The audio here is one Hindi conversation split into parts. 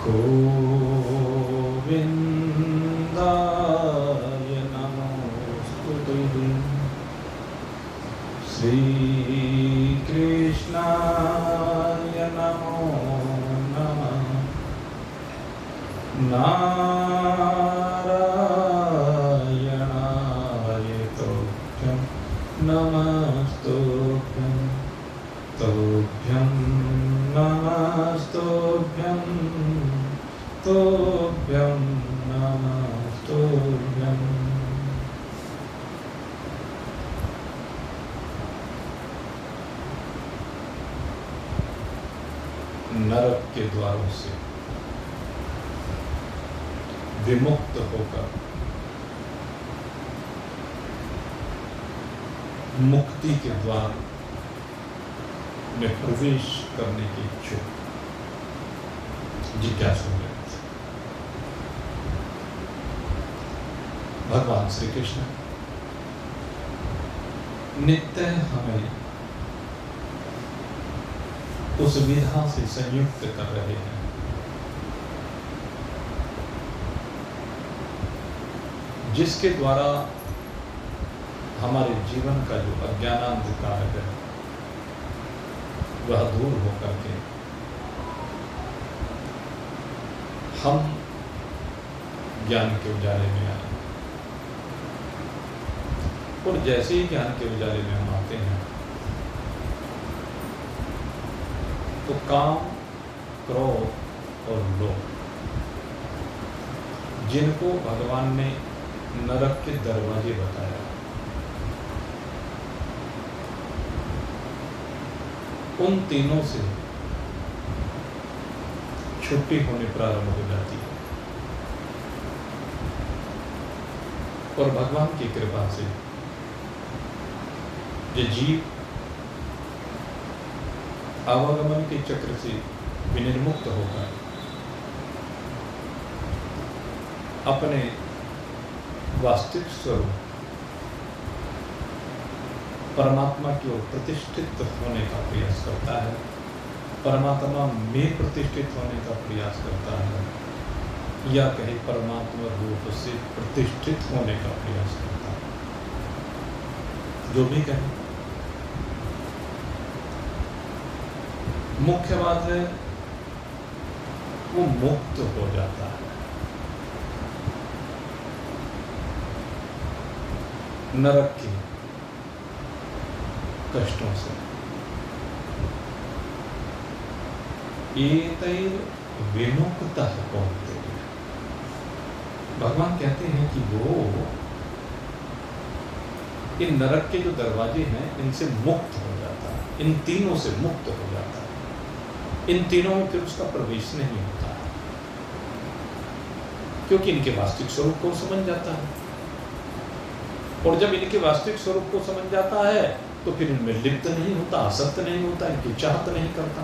गोविन्दाय नमोऽस्तुते। श्रीकृष्णाय नमो नमः। नारायणाय तुभ्यं नमस्तुभ्यं तुभ्यं नमस्तुभ्यं तुभ्यं नमस्तुभ्यं। नरक के द्वारों से विमुक्त होकर मुक्ति के द्वार में प्रवेश करने की इच्छुक जिज्ञासु व्यक्ति भगवान श्री कृष्ण नित्य हमें उस विधा से संयुक्त कर रहे हैं जिसके द्वारा हमारे जीवन का जो अज्ञानांधकार है वह दूर होकर के हम ज्ञान के उजाले में आए। और जैसे ही ज्ञान के उजाले में हम आते हैं तो काम, क्रोध और लोभ, जिनको भगवान ने नरक के दरवाजे बताया, उन तीनों से छुट्टी होनी प्रारंभ हो जाती है। और भगवान की कृपा से ये जीव आवागमन के चक्र से विनिर्मुक्त होकर अपने वास्तविक स्वरूप परमात्मा की ओर प्रतिष्ठित होने का प्रयास करता है, परमात्मा में प्रतिष्ठित होने का प्रयास करता है, या कहीं परमात्मा रूप से प्रतिष्ठित होने का प्रयास करता है। जो भी कहें, मुख्य बात है वो मुक्त हो जाता है नरक के कष्टों से। एतैर् विमुक्तः कौन्तेय, भगवान कहते हैं कि वो इन नरक के जो दरवाजे हैं इनसे मुक्त हो जाता है, इन तीनों से मुक्त हो जाता है। इन तीनों में फिर उसका प्रवेश नहीं होता है क्योंकि इनके वास्तविक स्वरूप को समझ जाता है। और जब इनके वास्तविक स्वरूप को समझ जाता है तो फिर इनमें लिप्त नहीं होता, आसक्त नहीं होता, इनकी चाहत नहीं करता,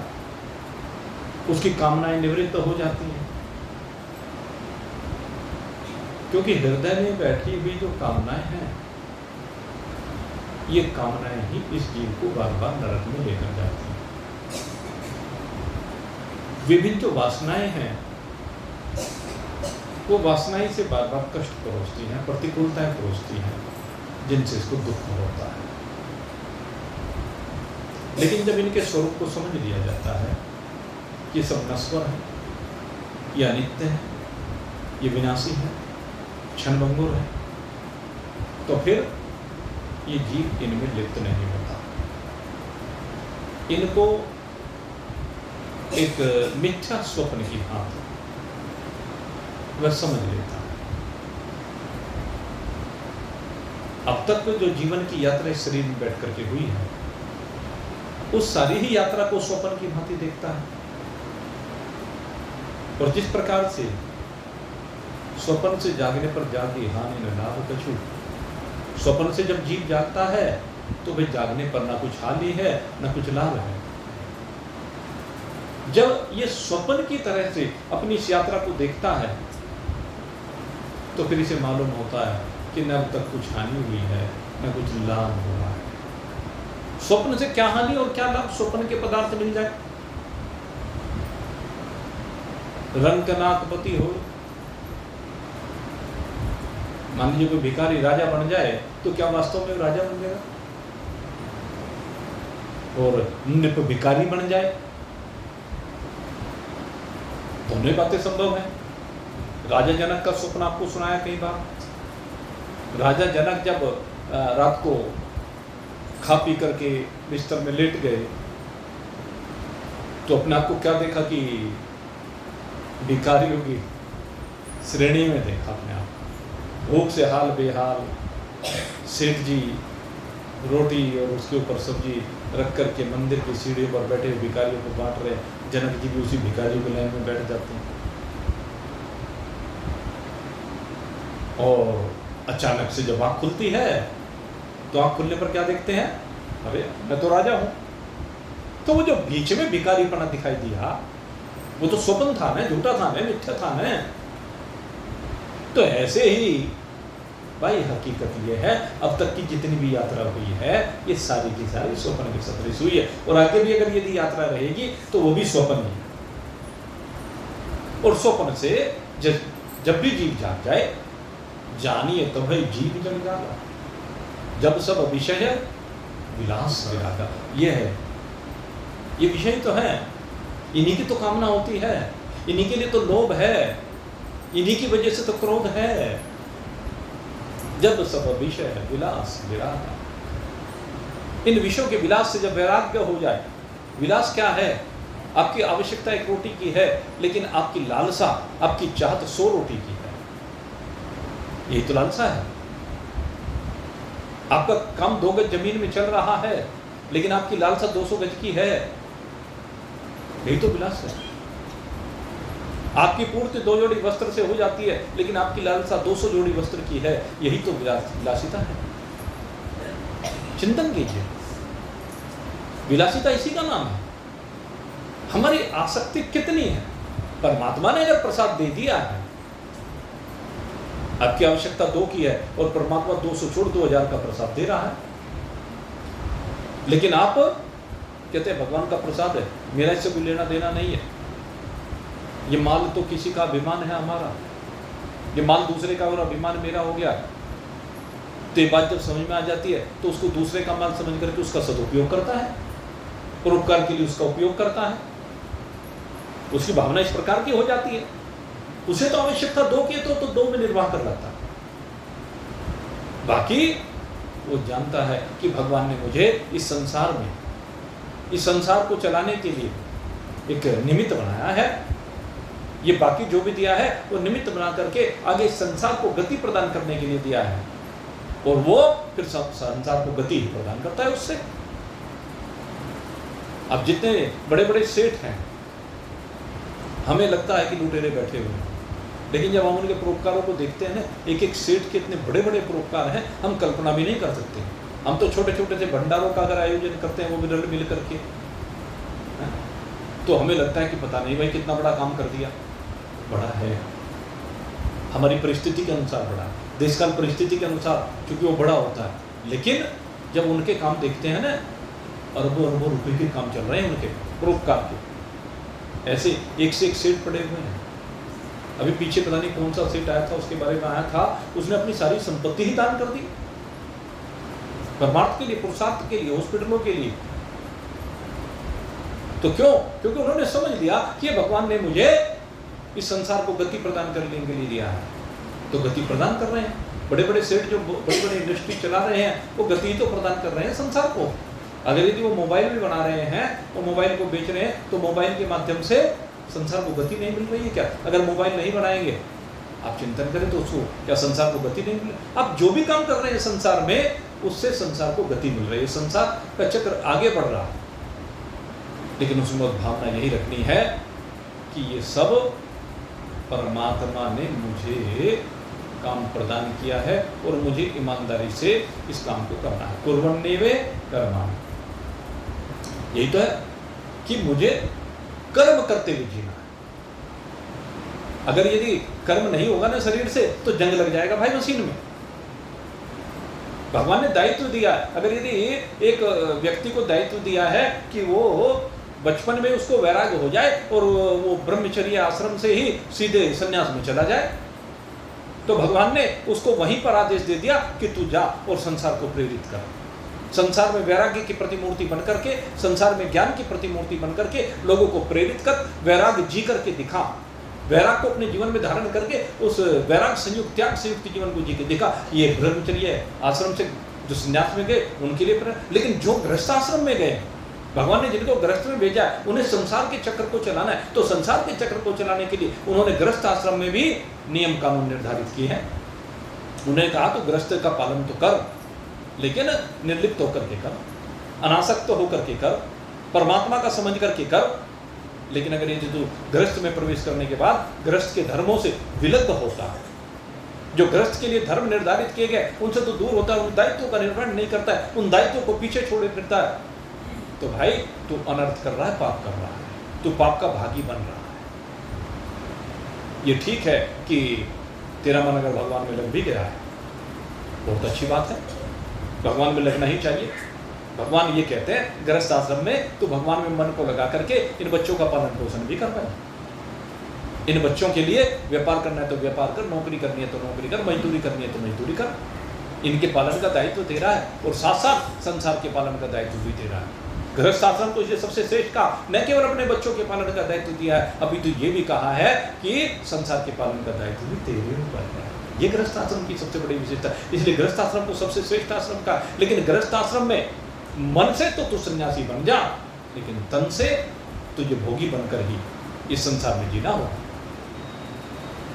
उसकी कामनाएं निवृत्त हो जाती हैं। क्योंकि हृदय में बैठी हुई जो कामनाएं हैं, ये कामनाएं ही इस जीव को बार बार नरक में लेकर जाती हैं। विभिन्न जो वासनाएं हैं वो वासनाएं से बार बार कष्ट परोसती हैं, प्रतिकूलताएं परोसती हैं, जिनसे इसको दुख होता है। लेकिन जब इनके स्वरूप को समझ लिया जाता है कि सब नश्वर है, ये अनित्य है, ये विनाशी है, क्षणभंगुर है, तो फिर ये जीव इनमें लिप्त नहीं होता। इनको एक मिथ्या स्वप्न की भांति वह समझ लेता है। अब तक जो जीवन की यात्रा इस शरीर में बैठ करके हुई है, उस सारी ही यात्रा को स्वप्न की भांति देखता है। और जिस प्रकार से स्वप्न से जागने पर जागी हानि न लाभ कछु, स्वप्न से जब जीव जागता है तो भाई जागने पर ना कुछ हानि है ना कुछ लाभ है। जब ये स्वप्न की तरह से अपनी इस यात्रा को देखता है तो फिर इसे मालूम होता है कि न अब तक कुछ हानि हुई है न कुछ लाभ हुआ है। स्वप्न से क्या हानि और क्या लाभ, स्वप्न के पदार्थ मिल जाए। रंकनाथपति हो। मान लीजिए कोई भिखारी राजा बन जाए तो क्या वास्तव में राजा बन जाएगा? और नृप भिखारी बन जाए, दोनों बातें संभव है। राजा जनक का स्वप्न आपको सुनाया कई बार। राजा जनक जब रात को खा पी करके बिस्तर में लेट गए तो अपने आप को क्या देखा कि भिखारियों की श्रेणी में देखा अपने आप। भूख से हाल बेहाल, सेठ जी रोटी और उसके ऊपर सब्जी रख करके मंदिर की सीढ़ियों पर बैठे भिखारियों को बांट रहे। जनक जी भी उसी भिखारियों की लाइन में बैठ जाते हैं। और अचानक से जब आँख खुलती है तो आँख खुलने पर क्या देखते हैं? अरे मैं तो राजा हूँ। तो वो जो बीच में भिखारीपना दिखाई दिया वो तो स्वप्न था ना, झूठा था ना, मिथ्या था ना। तो ऐसे ही भाई हकीकत ये है, अब तक की जितनी भी यात्रा हुई है ये सारी की सारी स्वप्न के सदृश हुई है। और आगे भी अगर यदि यात्रा रहेगी तो वो भी स्वप्न ही है। और स्वप्न से जब भी जीव जाग जाए, जानिए तो भाई जीव जग जागा। जब सब विषय विलास विरागा, ये है, ये विषय तो है, इन्हीं की तो कामना होती है, इन्हीं के लिए तो लोभ है, इन्हीं की वजह से तो क्रोध है। जब सब विषय विलास विरागा, इन विषयों के विलास से जब वैराग्य हो जाए। विलास क्या है? आपकी आवश्यकता एक रोटी की है, लेकिन आपकी लालसा, आपकी चाहत 100 रोटी की है। यही तो लालसा है। आपका काम 2 गज जमीन में चल रहा है, लेकिन आपकी लालसा 200 गज की है। यही तो विलास है। आपकी पूर्ति 2 जोड़ी वस्त्र से हो जाती है, लेकिन आपकी लालसा 200 जोड़ी वस्त्र की है। यही तो विलासिता है। चिंतन कीजिए, विलासिता इसी का नाम है। हमारी आसक्ति कितनी है? परमात्मा ने अगर प्रसाद दे दिया है, आपकी आवश्यकता 2 की है और परमात्मा 200 छोड़ 2000 का प्रसाद दे रहा है, लेकिन आप कहते हैं भगवान का प्रसाद है, मेरा इससे कोई लेना देना नहीं है। ये माल तो किसी का अभिमान है हमारा, ये माल दूसरे का और अभिमान मेरा हो गया। तो ये बात जब समझ में आ जाती है तो उसको दूसरे का माल समझ करके उसका सदुपयोग करता है, परोपकार के लिए उसका उपयोग करता है। उसकी भावना इस प्रकार की हो जाती है। उसे तो आवश्यकता 2 की तो 2 में निर्वाह कर लगता है। बाकी वो जानता है कि भगवान ने मुझे इस संसार में, इस संसार को चलाने के लिए एक निमित्त बनाया है। ये बाकी जो भी दिया है वो निमित्त बना करके आगे इस संसार को गति प्रदान करने के लिए दिया है, और वो फिर संसार को गति प्रदान करता है उससे। अब जितने बड़े बड़े सेठ हैं, हमें लगता है कि लुटेरे बैठे हुए हैं, लेकिन जब हम उनके परोपकारों को देखते हैं ना, एक एक सेठ के इतने बड़े बड़े परोपकार हैं, हम कल्पना भी नहीं कर सकते। हम तो छोटे छोटे से भंडारों का अगर आयोजन करते हैं, वो भी रल मिल करके, तो हमें लगता है कि पता नहीं भाई कितना बड़ा काम कर दिया। बड़ा है, हमारी परिस्थिति के अनुसार बड़ा है, देशकाल परिस्थिति के अनुसार चूंकि वो बड़ा होता है। लेकिन जब उनके काम देखते हैं ना, अरबों अरबों रुपए के काम चल रहे हैं उनके परोपकार के। ऐसे एक से एक सेठ पड़े हुए हैं। अभी पीछे पता नहीं कौन सा सेठ आया था, उसके बारे में आया था, उसने अपनी सारी संपत्ति ही दान कर दी परमार्थ के लिए, पुरुषार्थ के लिए, हॉस्पिटलों के लिए। तो क्यों? क्योंकि उन्होंने समझ लिया कि भगवान ने मुझे इस संसार को गति प्रदान करने के लिए दिया है, तो गति प्रदान कर रहे हैं। बड़े बड़े सेठ जो बड़ी बड़ी इंडस्ट्री चला रहे हैं, वो गति तो प्रदान कर रहे हैं संसार को। अगर यदि वो मोबाइल भी बना रहे हैं, वो मोबाइल को बेच रहे हैं, तो मोबाइल के माध्यम से संसार को गति नहीं मिल रही है क्या? अगर मोबाइल नहीं बनाएंगे, आप चिंतन करें तो उसको क्या संसार को गति नहीं मिल रही? आप जो भी काम कर रहे हैं संसार में, उससे संसार को गति मिल रही है, संसार का चक्र आगे बढ़ रहा है। लेकिन उसमें भावना यही रखनी है कि ये सब परमात्मा ने मुझे काम प्रदान किया है और मुझे ईमानदारी से इस काम को करना है। कुर्वन्नेवे कर्माणि, यही तो है कि मुझे कर्म करते हुए जीना है। अगर यदि कर्म नहीं होगा ना शरीर से, तो जंग लग जाएगा भाई मशीन में। भगवान ने दायित्व दिया है। अगर यदि एक व्यक्ति को दायित्व दिया है कि वो बचपन में उसको वैराग्य हो जाए और वो ब्रह्मचर्य आश्रम से ही सीधे संन्यास में चला जाए। तो भगवान ने उसको वहीं पर आदेश दे दिया कि तू जा और संसार को प्रेरित कर। संसार में वैराग्य की प्रतिमूर्ति बन करके, संसार में ज्ञान की प्रतिमूर्ति बन करके लोगों को प्रेरित कर, वैराग्य जी करके दिखा, वैराग को अपने जीवन में धारण करके उस वैराग संयुक्त त्याग संयुक्त जीवन को जी के दिखा। ये ब्रह्मचर्य आश्रम से जो संन्यास में गए उनके लिए, लेकिन जो गृहस्थ आश्रम में गए, भगवान ने जिनको गृहस्थ में भेजा है उन्हें संसार के चक्र को चलाना है। तो संसार के चक्र को चलाने के लिए उन्होंने गृहस्थ आश्रम में भी नियम कानून निर्धारित किए हैं। उन्हें कहा तो गृहस्थ का पालन तो कर, लेकिन निर्लिप्त होकर के कर, अनासक्त होकर के कर, परमात्मा का समझ करके कर। लेकिन अगर यदि तू गृहस्थ में प्रवेश करने के बाद गृहस्थ के धर्मों से विलग्न होता है, जो गृहस्थ के लिए धर्म निर्धारित किए गए उनसे तो दूर होता है, उन दायित्वों का निर्वहन नहीं करता है, उन दायित्वों को पीछे छोड़े फिरता है, तो भाई तू अनर्थ कर रहा है, पाप कर रहा है, तू पाप का भागी बन रहा है। ये ठीक है कि तेरा मन अगर भगवान में लग भी गया है, बहुत अच्छी बात है, भगवान में लगना ही चाहिए। भगवान ये कहते हैं गृहस्थ आश्रम में तो भगवान में मन को लगा करके इन बच्चों का पालन पोषण भी कर पाए। इन बच्चों के लिए व्यापार करना है तो व्यापार कर, नौकरी करनी है तो नौकरी कर, मजदूरी करनी है तो मजदूरी कर। इनके पालन का दायित्व तेरा है और साथ साथ संसार के पालन का दायित्व भी तेरा है। गृहस्थ आश्रम तो इसे सबसे श्रेष्ठ का, न केवल अपने बच्चों के पालन का दायित्व दिया है, अभी तो ये भी कहा है कि संसार के पालन का दायित्व भी तेरे ऊपर है। ये गृहस्थ आश्रम की सबसे बड़ी विशेषता, इसलिए गृहस्थ आश्रम को सबसे श्रेष्ठ आश्रम का। लेकिन गृहस्थ आश्रम में मन से तो तू सन्यासी बन जा, लेकिन तन से तुझे भोगी बनकर ही इस संसार में जीना होगा।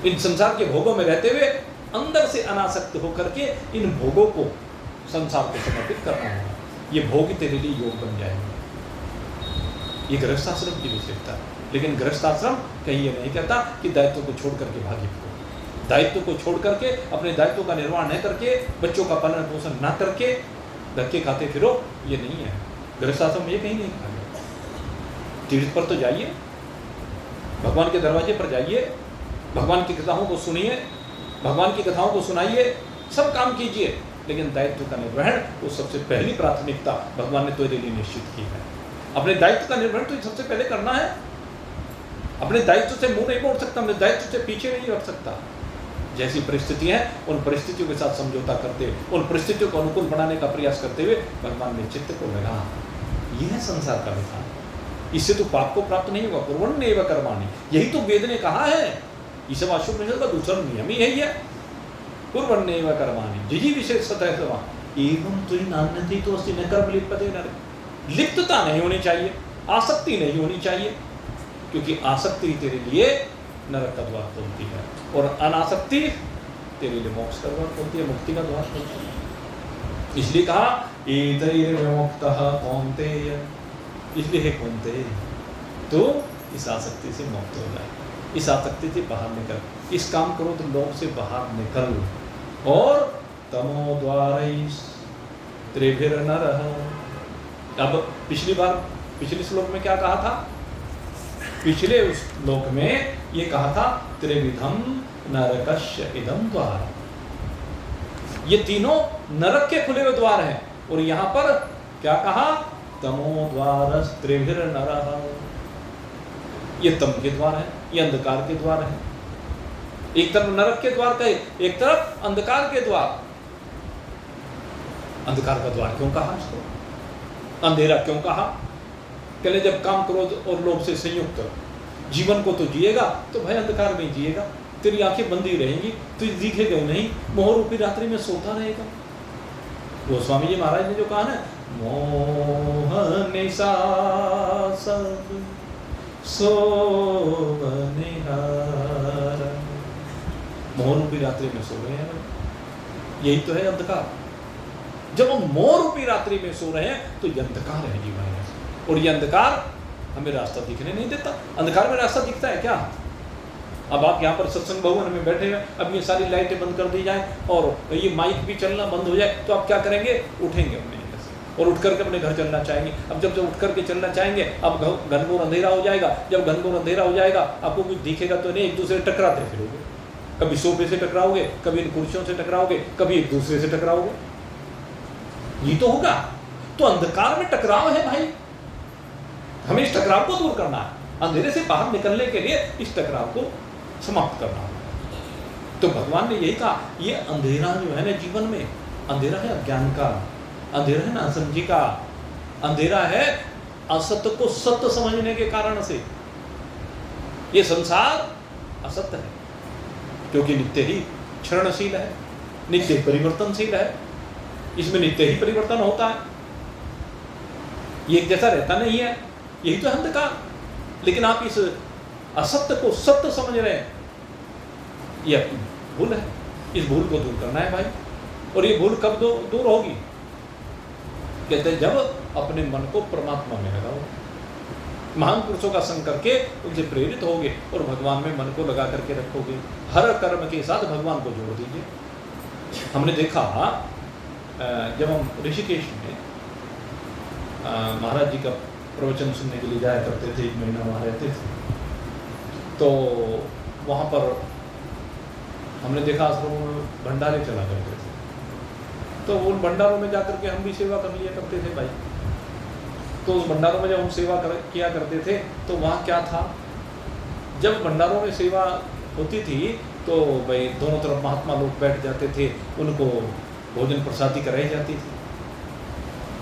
इन संसार के भोगों में रहते हुए अंदर से अनासक्त होकर के इन भोगों को संसार को समर्पित करना होगा। ये भोग तेरे लिए योग बन जाएंगे। ये गृहस्थ आश्रम की विशेषता है। लेकिन गृहस्थ आश्रम कहीं ये नहीं कहता कि दायित्व को छोड़ करके भागी फिरो, दायित्व को छोड़ करके अपने दायित्व का निर्वहन न करके, बच्चों का पालन पोषण न करके धक्के खाते फिरो, ये नहीं है। गृहस्थ आश्रम ये कहीं नहीं कहा गया। तीर्थ पर तो जाइए, भगवान के दरवाजे पर जाइए, भगवान की कथाओं को सुनिए, भगवान की कथाओं को सुनाइए, सब काम कीजिए, लेकिन दायित्व का निर्वहन वो सबसे पहली प्राथमिकता भगवान ने तेरे लिए निश्चित की है। अपने दायित्व का निर्वहन तो सबसे पहले करना है। अपने दायित्व से मुंह नहीं मोड़ सकता, अपने दायित्व से पीछे नहीं रख सकता। जैसी परिस्थितियां हैं उन परिस्थितियों के साथ समझौता करते हुए, उन परिस्थितियों को अनुकूल बनाने का प्रयास करते हुए भगवान ने चित्त को लगा। यह है संसार का विधान। इससे तो पाप को प्राप्त नहीं होगा। कुर्वन्नेव कर्माणि, यही तो वेद ने कहा है। ईशावास्योपनिषद का दूसरा नियम ही यही है, कुर्वन्नेव कर्माणि जिजी विशेषतः समा एवं तुझी नान्यति तो अस्ति न कर्म लिप्यते नरके। लिप्तता नहीं होनी चाहिए, आसक्ति नहीं होनी चाहिए, क्योंकि आसक्ति तेरे लिए नरक का द्वार खोलती है और अनासक्ति तेरे लिए मोक्ष का द्वार खोलती है, मुक्ति का द्वार खोलती है। इसलिए कहा एतैर्विमुक्तः कौन्तेय, इसलिए हे कौन्तेय तो इस आसक्ति से मुक्त हो जाए, इस आसक्ति से बाहर निकल, इस काम करो तो लोग से बाहर निकल। और तमो द्वारैः त्रिभिर्नरः। अब पिछले श्लोक में क्या कहा था? पिछले उस श्लोक में ये कहा था त्रिविधम नरकस्य इदं द्वार, ये तीनों नरक के खुले हुए द्वार हैं। और यहाँ पर क्या कहा? तमो द्वारस् त्रिभिर्नरः, ये तम के द्वार है, ये अंधकार के द्वार है। एक तरफ नरक के द्वार कहे, एक तरफ अंधकार के द्वार। अंधकार का द्वार क्यों कहा इसको? अंधेरा क्यों कहा? कहले जब काम क्रोध और लोभ से संयुक्त जीवन को तो जिएगा तो भाई अंधकार में जिएगा, तेरी आंखें बंदी रहेंगी, तुझे दिखेगा नहीं, मोह रूपी रात्रि में सोता रहेगा। गोस्वामी जी महाराज ने जो कहा ना, मोह निशा सब सोवनिहार, मोह रूपी रात्रि में सो रहे हैं, यही तो है अंधकार। जब हम मोह रूपी रात्रि में सो रहे हैं तो ये अंधकार है जीवन में, और ये अंधकार हमें रास्ता दिखने नहीं देता। अंधकार में रास्ता दिखता है क्या? अब आप यहाँ पर सत्संग भवन में बैठे हैं, अब ये सारी लाइटें बंद कर दी जाए और ये माइक भी चलना बंद हो जाए, तो आप क्या करेंगे? उठेंगे अपने जगह से और उठ करके अपने घर चलना चाहेंगे। अब जब उठ करके चलना चाहेंगे, अब घनघोर अंधेरा हो जाएगा। जब घनघोर अंधेरा हो जाएगा, आपको कुछ दिखेगा तो नहीं, एक दूसरे से टकराते फिरोगे। कभी सोफे से टकराओगे, कभी इन कुर्सियों से टकराओगे, कभी एक दूसरे से टकराओगे। ये तो होगा। तो अंधकार में टकराव है भाई, हमें इस टकराव को दूर करना है, अंधेरे से बाहर निकलने के लिए इस टकराव को समाप्त करना है। तो भगवान ने यही कहा, ये अंधेरा जो है ना जीवन में, अंधेरा है अज्ञान का, अंधेरा है नासमझी का, अंधेरा है असत्य को सत्य समझने के कारण से। ये संसार असत्य है क्योंकि नित्य ही क्षरणशील है, नित्य परिवर्तनशील है, इसमें नित्य ही परिवर्तन होता है, ये एक जैसा रहता नहीं है, यही तो अंधकार। लेकिन आप इस असत्य को सत्य समझ रहे हैं, ये आपकी भूल है। इस भूल को दूर करना है भाई। और ये भूल कब दूर होगी? कहते हैं जब अपने मन को परमात्मा में लगाओ, महान पुरुषों का संग करके उनसे प्रेरित होगे और भगवान में मन को लगा करके रखोगे। हर कर्म के साथ भगवान को जोड़ दीजिए। हमने देखा जब हम ऋषिकेश में महाराज जी का प्रवचन सुनने के लिए जाया करते थे, 1 महीना वहाँ रहते थे, तो वहाँ पर हमने देखा आश्रम में भंडारे चला करते थे। तो उन भंडारों में जाकर के हम भी सेवा कर लिया करते थे भाई। तो उस भंडारों में जब हम सेवा किया करते थे तो वहाँ क्या था, जब भंडारों में सेवा होती थी तो भाई दोनों तरफ महात्मा लोग बैठ जाते थे, उनको भोजन प्रसादी कराई जाती थी।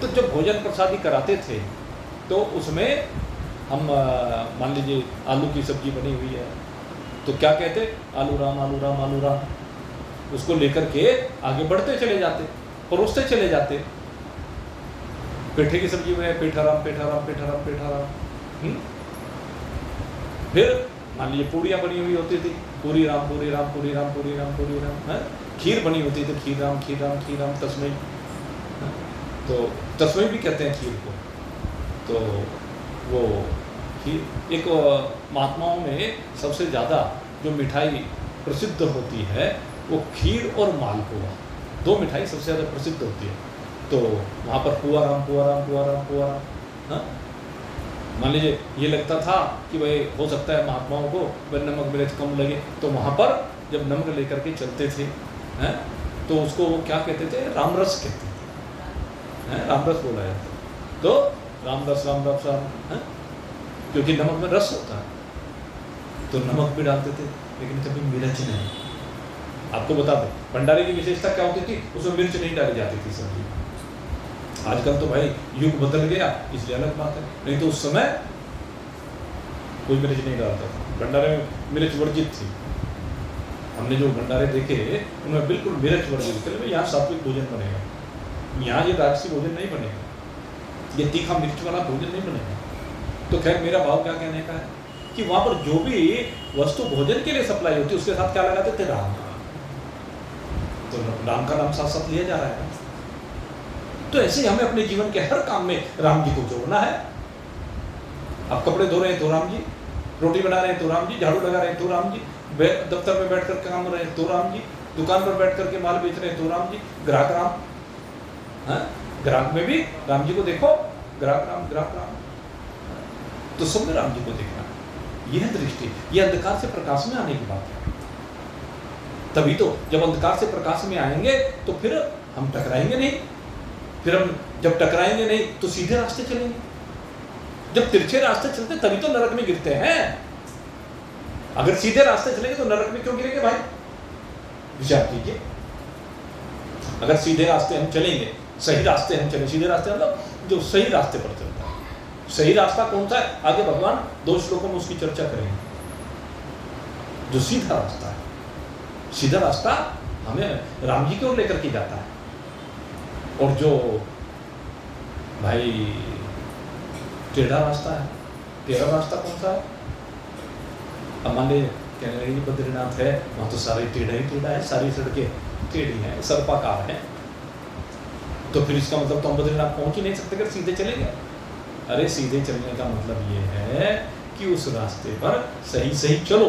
तो जब भोजन प्रसादी कराते थे तो उसमें हम मान लीजिए आलू की सब्जी बनी हुई है तो क्या कहते, आलू राम आलू राम आलू राम, उसको लेकर के आगे बढ़ते चले जाते, परोसते चले जाते। पेठे की सब्जी में पेठा राम पेठा राम पेठा राम पेठा राम। फिर मान लीजिए पूड़ियाँ बनी हुई होती थी, पूरी राम पूरी राम पूरी राम पूरी राम पूरी राम है। खीर बनी होती थी, खीर राम खीर राम खीर राम तस्मई, तो तस्मई भी कहते हैं खीर को। तो वो खीर, एक महात्माओं में सबसे ज़्यादा जो मिठाई प्रसिद्ध होती है वो खीर और मालपुआ, 2 मिठाई सबसे ज़्यादा प्रसिद्ध होती है। तो वहाँ पर पुआ राम पुआ राम पुआ राम पुआ राम। हाँ, मान लीजिए ये लगता था कि भाई हो सकता है महात्माओं को वह नमक मिर्च कम लगे, तो वहाँ पर जब नमक लेकर के चलते थे हैं तो उसको वो क्या कहते थे, रामरस कहते थे, रामरस बोला जाता है। तो रामरस राम रस राम है, क्योंकि नमक में रस होता है। तो नमक भी डालते थे लेकिन कभी मिर्च नहीं। आपको बता दें भंडारे की विशेषता क्या होती थी, उसमें मिर्च नहीं डाली जाती थी सब्जी। आजकल तो भाई युग बदल गया इसलिए अलग बात है, नहीं तो उस समय कोई मिर्च नहीं डालता था, भंडारे में मिर्च वर्जित थी। हमने जो भंडारे देखे उनमें बिल्कुल मिर्च वर्जित थे। यहाँ सात्विक भोजन बनेगा, यहाँ ये राजसी भोजन नहीं बनेगा, ये तीखा मिर्च वाला भोजन नहीं बनेगा। तो खैर मेरा भाव क्या कहने का है कि वहाँ पर जो भी वस्तु भोजन के लिए सप्लाई होती है उसके साथ क्या लगाते थे, राम। तो राम का नाम साथ साथ लिया जा रहा है। तो ऐसे ही हमें अपने जीवन के हर काम में राम जी को जोड़ना है। आप कपड़े धो रहे हैं तो राम जी, रोटी बना रहे हैं तो राम जी, झाड़ू लगा रहे हैं तो राम जी, दफ्तर में बैठ कर काम रहे हैं तो राम जी, दुकान पर बैठ करके माल बेच रहे हैं तो राम जी, ग्राहक राम। हाँ, ग्राहक में भी राम जी को देखो, ग्राहक राम ग्राहक राम। तो सब में राम जी को देखना, यह दृष्टि, यह अंधकार से प्रकाश में आने की बात है। तभी तो जब अंधकार से प्रकाश में आएंगे तो फिर हम टकराएंगे नहीं, फिर हम जब टकराएंगे नहीं तो सीधे रास्ते चलेंगे। जब तिरछे रास्ते चलते तभी तो नरक में गिरते हैं। अगर सीधे रास्ते चलेंगे तो नरक में क्यों गिरेंगे भाई, विचार कीजिए। अगर सीधे रास्ते हम चलेंगे, सही रास्ते हम चले, सीधे रास्ते मतलब जो सही रास्ते पर चलता है। सही रास्ता कौन सा है, आगे भगवान 2 श्लोकों में उसकी चर्चा करेंगे। जो सीधा रास्ता है, सीधा रास्ता हमें राम जी की ओर लेकर के जाता है। और जो भाई टेढ़ा रास्ता है, टेढ़ा रास्ता कौन सा है, अब मान लीजिए कैनेडी बद्रीनाथ है, वहाँ तो सारे टेढ़ा ही टेढ़ा है, सारी सड़कें टेढ़ी हैं, सर्पाकार हैं। तो फिर इसका मतलब तो हम बद्रीनाथ पहुँच ही नहीं सकते अगर सीधे चलेंगे। अरे सीधे चलने का मतलब ये है कि उस रास्ते पर सही सही चलो।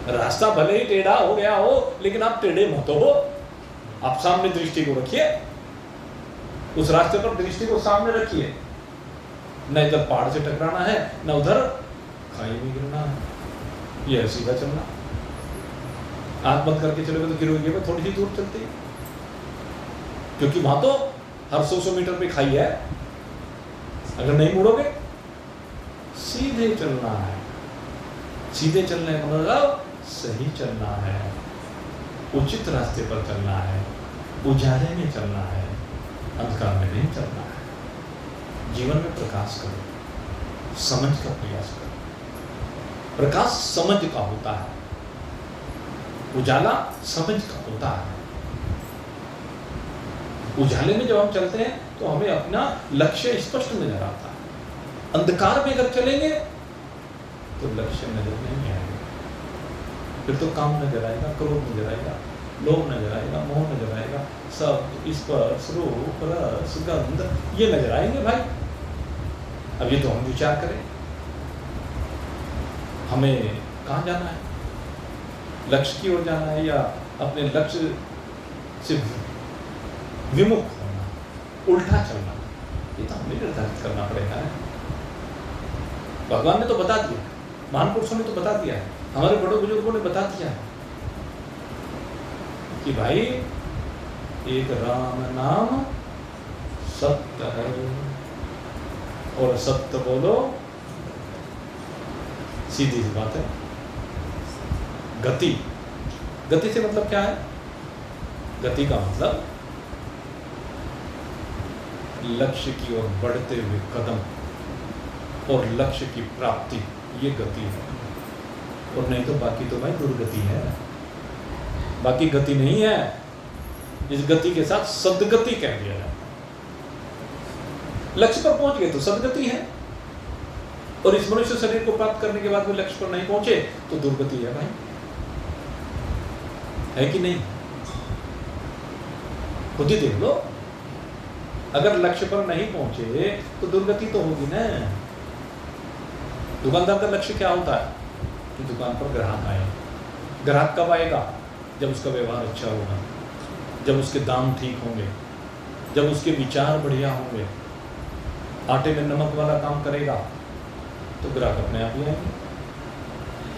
रास्ता भले ही टेढ़ा हो गया हो लेकिन आप टेढ़े मत हो, आप सामने दृष्टि को रखिए, उस रास्ते पर दृष्टि को सामने रखिए। न इधर पहाड़ से टकराना है, न उधर खाई में गिरना है, यह सीधा चलना। आंख बंद करके चलोगे तो गिरोगे, थोड़ी सी दूर चलते ही, क्योंकि वहां तो हर 100 मीटर पे खाई है। अगर नहीं मुड़ोगे, सीधे चलना है। सीधे चलने का मतलब सही चलना है, उचित रास्ते पर चलना है, उजाले में चलना है, अंधकार में नहीं चलना है। जीवन में प्रकाश करो, समझ का प्रयास करो। प्रकाश समझ का होता है, उजाला समझ का होता है। उजाले में जब हम चलते हैं तो हमें अपना लक्ष्य स्पष्ट नजर आता है। अंधकार में अगर चलेंगे तो लक्ष्य नजर नहीं आएगा। फिर तो काम नजर आएगा, क्रोध नजर आएगा, लोभ नजर आएगा, मोह नजर आएगा, सब स्पर्श, रूप, रस, गंध ये नजर आएंगे भाई। अब ये तो हम विचार करें, हमें कहाँ जाना है? लक्ष्य की ओर जाना है या अपने लक्ष्य से विमुख होना, उल्टा चलना? ये तो हमें निर्धारित करना पड़ेगा। भगवान ने तो बता दिया, महान पुरुषों ने तो बता दिया है, हमारे बड़े बुजुर्गों ने बता दिया है कि भाई एक राम नाम सत्य है, और सत्य बोलो, सीधी सी बात है। गति, गति से मतलब क्या है? गति का मतलब लक्ष्य की ओर बढ़ते हुए कदम और लक्ष्य की प्राप्ति, ये गति है। और नहीं तो बाकी तो भाई दुर्गति है, बाकी गति नहीं है। इस गति के साथ सद्गति कह दिया जाता है। लक्ष्य पर पहुंच गए तो सद्गति है, और इस मनुष्य शरीर को प्राप्त करने के बाद भी लक्ष्य पर नहीं पहुंचे तो दुर्गति है भाई, है कि नहीं? खुद ही देख लो, अगर लक्ष्य पर नहीं पहुंचे तो दुर्गति तो होगी ना। दुकानदार का लक्ष्य क्या होता है कि दुकान पर ग्राहक आए। ग्राहक कब आएगा? जब उसका व्यवहार अच्छा होगा, जब उसके दाम ठीक होंगे, जब उसके विचार बढ़िया होंगे, आटे में नमक वाला काम करेगा तो ग्राहक अपने आप ही आएंगे।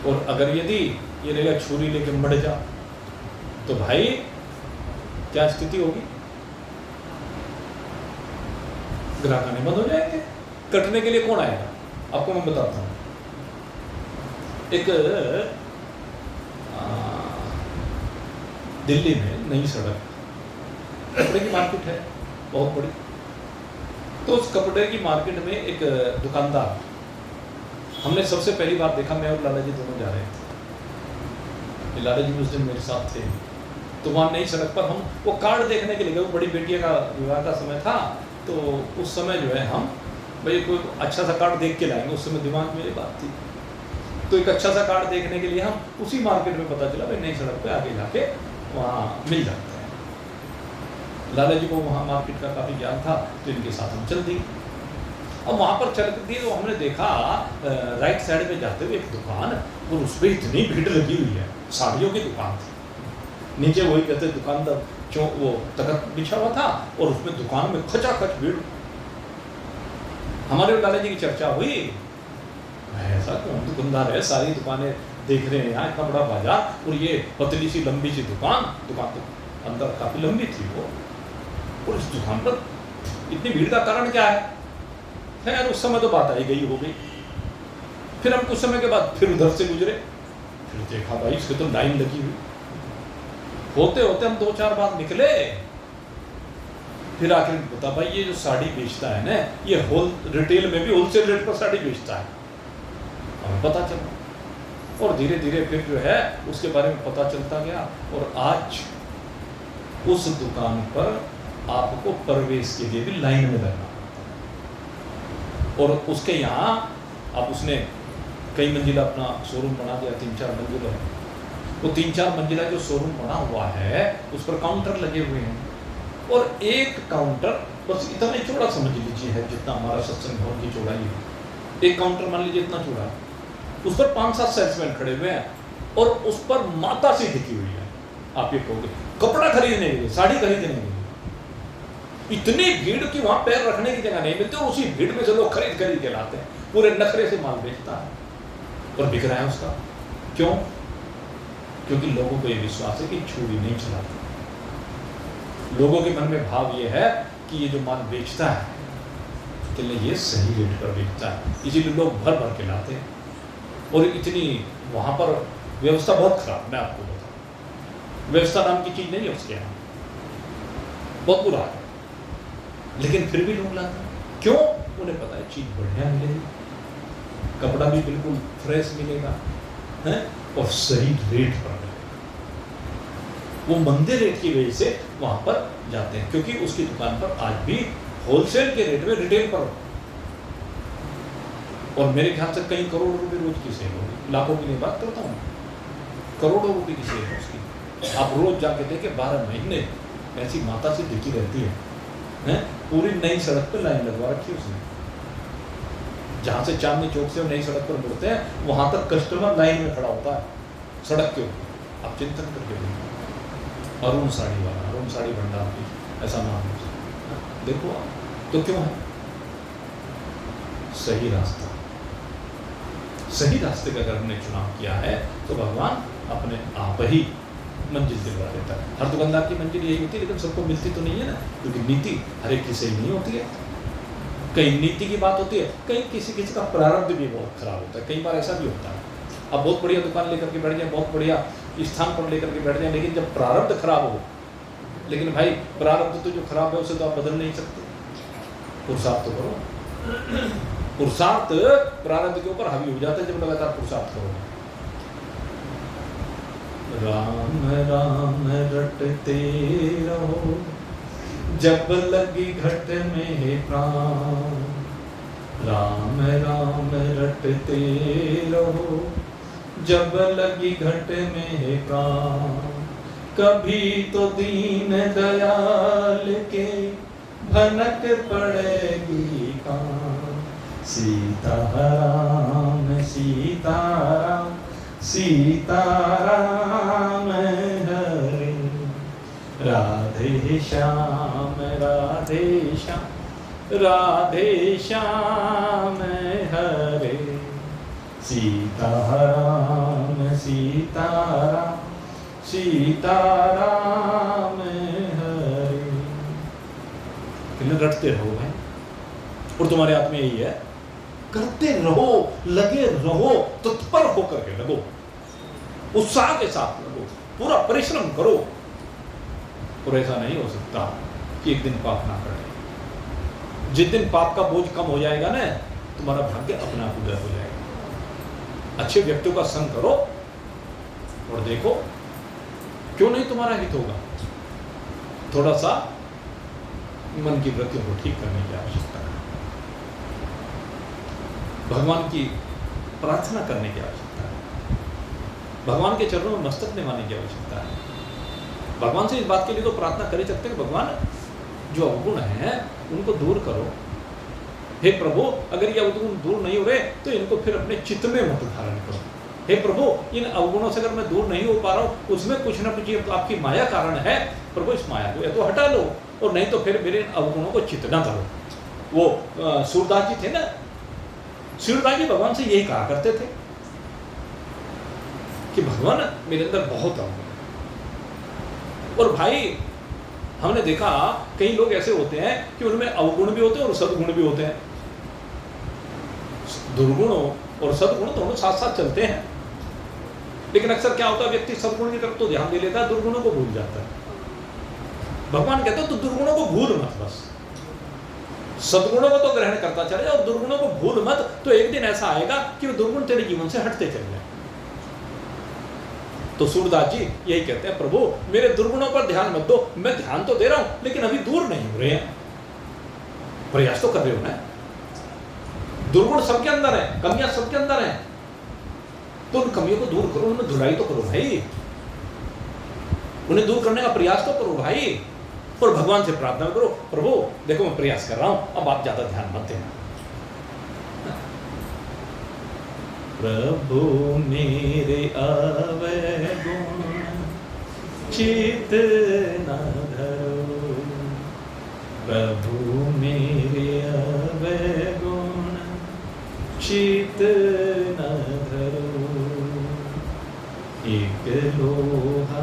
और अगर यदि ये रहेगा छुरी लेके मर जा तो भाई क्या स्थिति होगी? ग्राहक आने बंद हो जाएंगे। कटने के लिए कौन आएगा? आपको मैं बताता हूँ। एक दिल्ली में नई सड़क, कपड़े की मार्केट है बहुत बड़ी। तो उस कपड़े की मार्केट में एक दुकानदार, हमने सबसे पहली बार देखा, मैं और लाला जी दोनों जा रहे थे। लाला जी उस दिन मेरे साथ थे। तो वहाँ नई सड़क पर हम वो कार्ड देखने के लिए गए। वो बड़ी बेटिया का विवाह का समय था, तो उस समय जो है हम भाई कोई अच्छा सा कार्ड देख के लाएंगे। उस समय दिमाग में ये बात थी। तो एक अच्छा सा कार्ड देखने के लिए हम उसी मार्केट में, पता चला भाई नई सड़क पे आगे जाके वहाँ मिल जाते हैं। लाला जी को वहाँ मार्केट का काफ़ी ज्ञान था, तो इनके साथ हम चल दिए। अब वहाँ पर चल दिए तो हमने देखा राइट साइड में जाते हुए एक दुकान, और उस पर इतनी भीड़ लगी हुई है। साड़ियों की दुकान थी। नीचे वही कहते दुकानदार वो तखत बिछा हुआ था, और उसमें दुकान में खचाखच भीड़। हमारे लाला जी की चर्चा हुई, ऐसा कौन दुकानदार है, सारी दुकानें देख रहे हैं यहाँ, इतना बड़ा बाजार, और ये पतली सी लंबी सी दुकान तो अंदर काफ़ी लंबी थी वो, और इस दुकान पर इतनी भीड़ का कारण क्या है? खैर उस समय तो बात आई गई हो गई। फिर हम कुछ समय के बाद फिर उधर से गुजरे, फिर देखा भाई इसके तो लाइन लगी हुई। होते होते हम 2-4 बार निकले, फिर आखिर बता भाई ये जो साड़ी बेचता है ना, ये होल रिटेल में भी होलसेल रेट पर साड़ी बेचता है। हमें पता चला, और धीरे धीरे फिर जो है उसके बारे में पता चलता गया। और आज उस दुकान पर आपको प्रवेश के लिए भी लाइन में लगना पड़ता है। और उसके यहाँ अब उसने कई मंजिला अपना शोरूम बना दिया, 3-4 मंजिला है। वो 3-4 मंजिला जो शोरूम बना हुआ है उस पर काउंटर लगे हुए हैं, और एक काउंटर बस इतना ही चौड़ा समझ लीजिए है जितना हमारा सत्संग भवन की चौड़ाई है। एक काउंटर मान लीजिए इतना चौड़ा, उस पर 5-7 सेल्समैन खड़े हुए हैं, और उस पर माता सी दिखी हुई है। आप ये कहोगे कपड़ा खरीदने के लिए, साड़ी खरीदने के लिए। इतनी भीड़ की वहां पैर रखने की जगह नहीं मिलती, और उसी भीड़ में से लोग खरीद के लाते हैं। पूरे नखरे से माल बेचता है और बिक रहा है उसका। क्यों? क्योंकि लोगों को ये विश्वास है कि छुरी नहीं चलाती। लोगों के मन में भाव ये है कि ये जो माल बेचता है कि ये सही रेट पर बेचता है, इसीलिए लोग भर भर के लाते हैं। और इतनी वहाँ पर व्यवस्था बहुत खराब, मैं आपको बताऊँ, व्यवस्था नाम की चीज़ नहीं है उसके यहाँ, बहुत बुरा है, लेकिन फिर भी लोग लाते हैं। क्यों? उन्हें पता है चीज़ बढ़िया मिलेगी, कपड़ा भी बिल्कुल फ्रेश मिलेगा है और सही रेट पर मिलेगा। वो मंदे रेट की वजह से वहाँ पर जाते हैं, क्योंकि उसकी दुकान पर आज भी होलसेल के रेट में रिटेल पर, और मेरे ख्याल से कई करोड़ रुपए रोज की सेल होगी, लाखों की नहीं बात करता हूँ, करोड़ों रुपए की सेल है उसकी। आप रोज जाके देखें 12 महीने ऐसी माता सी दिखी रहती है, पूरी नई सड़क पर लाइन लगवा रखी है उसने, जहाँ से चांदनी चौक से नई सड़क पर मुड़ते हैं वहाँ तक कस्टमर लाइन में खड़ा होता है सड़क के ऊपर। आप चिंतन करके देखो, अरुण साड़ी वाला, अरुण साड़ी भंडार की ऐसा नाम है, देखो आप। तो क्यों है? सही रास्ता, सही रास्ते का अगर हमने चुनाव किया है तो भगवान अपने आप ही मंजिल दिलवा देता है। हर दुकानदार की मंजिल यही होती है, लेकिन सबको मिलती तो नहीं है ना, क्योंकि नीति हर एक की सही नहीं होती है। कहीं नीति की बात होती है, कहीं किसी किसी का प्रारब्ध भी बहुत खराब होता है, कई बार ऐसा भी होता है। आप बहुत बढ़िया दुकान लेकर के बैठ जाए, बहुत बढ़िया स्थान पर लेकर के बैठ जाए, लेकिन जब प्रारब्ध खराब हो, लेकिन भाई प्रारब्ध तो जो खराब है उसे तो आप बदल नहीं सकते, पुरुषार्थ तो करो। पुरुषार्थ प्रारब्ध के ऊपर हावी हो जाता है जब लगातार पुरुषार्थ करो। राम राम रटते रहो जब लगी घट में प्राण, राम राम रटते रहो जब लगी घट में प्राण, कभी तो दीन दयाल के भनक पड़ेगी कान। सीताराम सीताराम सीताराम हरे, राधे श्याम राधे श्याम राधे श्याम हरे, सीताराम सीताराम सीताराम हरे। रटते रहो भाई, और तुम्हारे हाथ में यही है, करते रहो, लगे रहो, तत्पर होकर के लगो, उत्साह के साथ लगो, पूरा परिश्रम करो। और ऐसा नहीं हो सकता कि एक दिन पाप ना करे। जिस दिन पाप का बोझ कम हो जाएगा ना, तुम्हारा भाग्य अपना आप उदय हो जाएगा। अच्छे व्यक्तियों का संग करो और देखो क्यों नहीं तुम्हारा हित होगा। थोड़ा सा मन की वृत्तियों को ठीक करने की आवश्यकता है, भगवान की प्रार्थना करने की आवश्यकता है, भगवान के चरणों में मस्तक निभाने की आवश्यकता है। भगवान से इस बात के लिए तो प्रार्थना कर ही सकते हैं कि भगवान जो अवगुण हैं उनको दूर करो। हे प्रभु, अगर ये अवगुण दूर नहीं हो रहे तो इनको फिर अपने चित्त में मत धारण करो। हे प्रभु, इन अवगुणों से अगर मैं दूर नहीं हो पा रहा हूँ, उसमें कुछ ना कुछ आपकी माया कारण है, प्रभु इस माया को या तो हटा लो, और नहीं तो फिर मेरे अवगुणों को चित्त न करो। वो सूरदास जी थे ना, सूरदास जी भगवान से यही कहा करते थे कि भगवान मेरे अंदर बहुत अवगुण। और भाई हमने देखा कई लोग ऐसे होते हैं कि उनमें अवगुण भी होते हैं और सद्गुण भी होते हैं। दुर्गुणों और सद्गुण दोनों साथ साथ चलते हैं, लेकिन अक्सर क्या होता है, व्यक्ति सद्गुण की तरफ तो ध्यान दे लेता है, दुर्गुणों को भूल जाता है। भगवान कहते हैं तो दुर्गुणों को भूल मत, बस सद्गुणों को तो ग्रहण करता चले और दुर्गुणों को भूल मत। तो एक दिन ऐसा आएगा कि वो दुर्गुण तेरे जीवन से हटते चले जाए। तो सूरदास जी यही कहते हैं, प्रभु मेरे दुर्गुणों पर ध्यान मत दो, मैं ध्यान तो दे रहा हूं लेकिन अभी दूर नहीं हो रहे हैं। प्रयास तो कर रहे हो ना, दुर्गुण सबके अंदर है, कमियां सबके अंदर हैं, तो उन कमियों को दूर करो, उनमें धुलाई तो करो भाई, उन्हें दूर करने का प्रयास तो करो भाई। और भगवान से प्रार्थना करो, प्रभु देखो मैं प्रयास कर रहा हूं, अब आप ज्यादा ध्यान मत देना। प्रभु मेरे अवगुण चित न धरो, प्रभु मेरे अवगुण चित न धरो, एक लोहा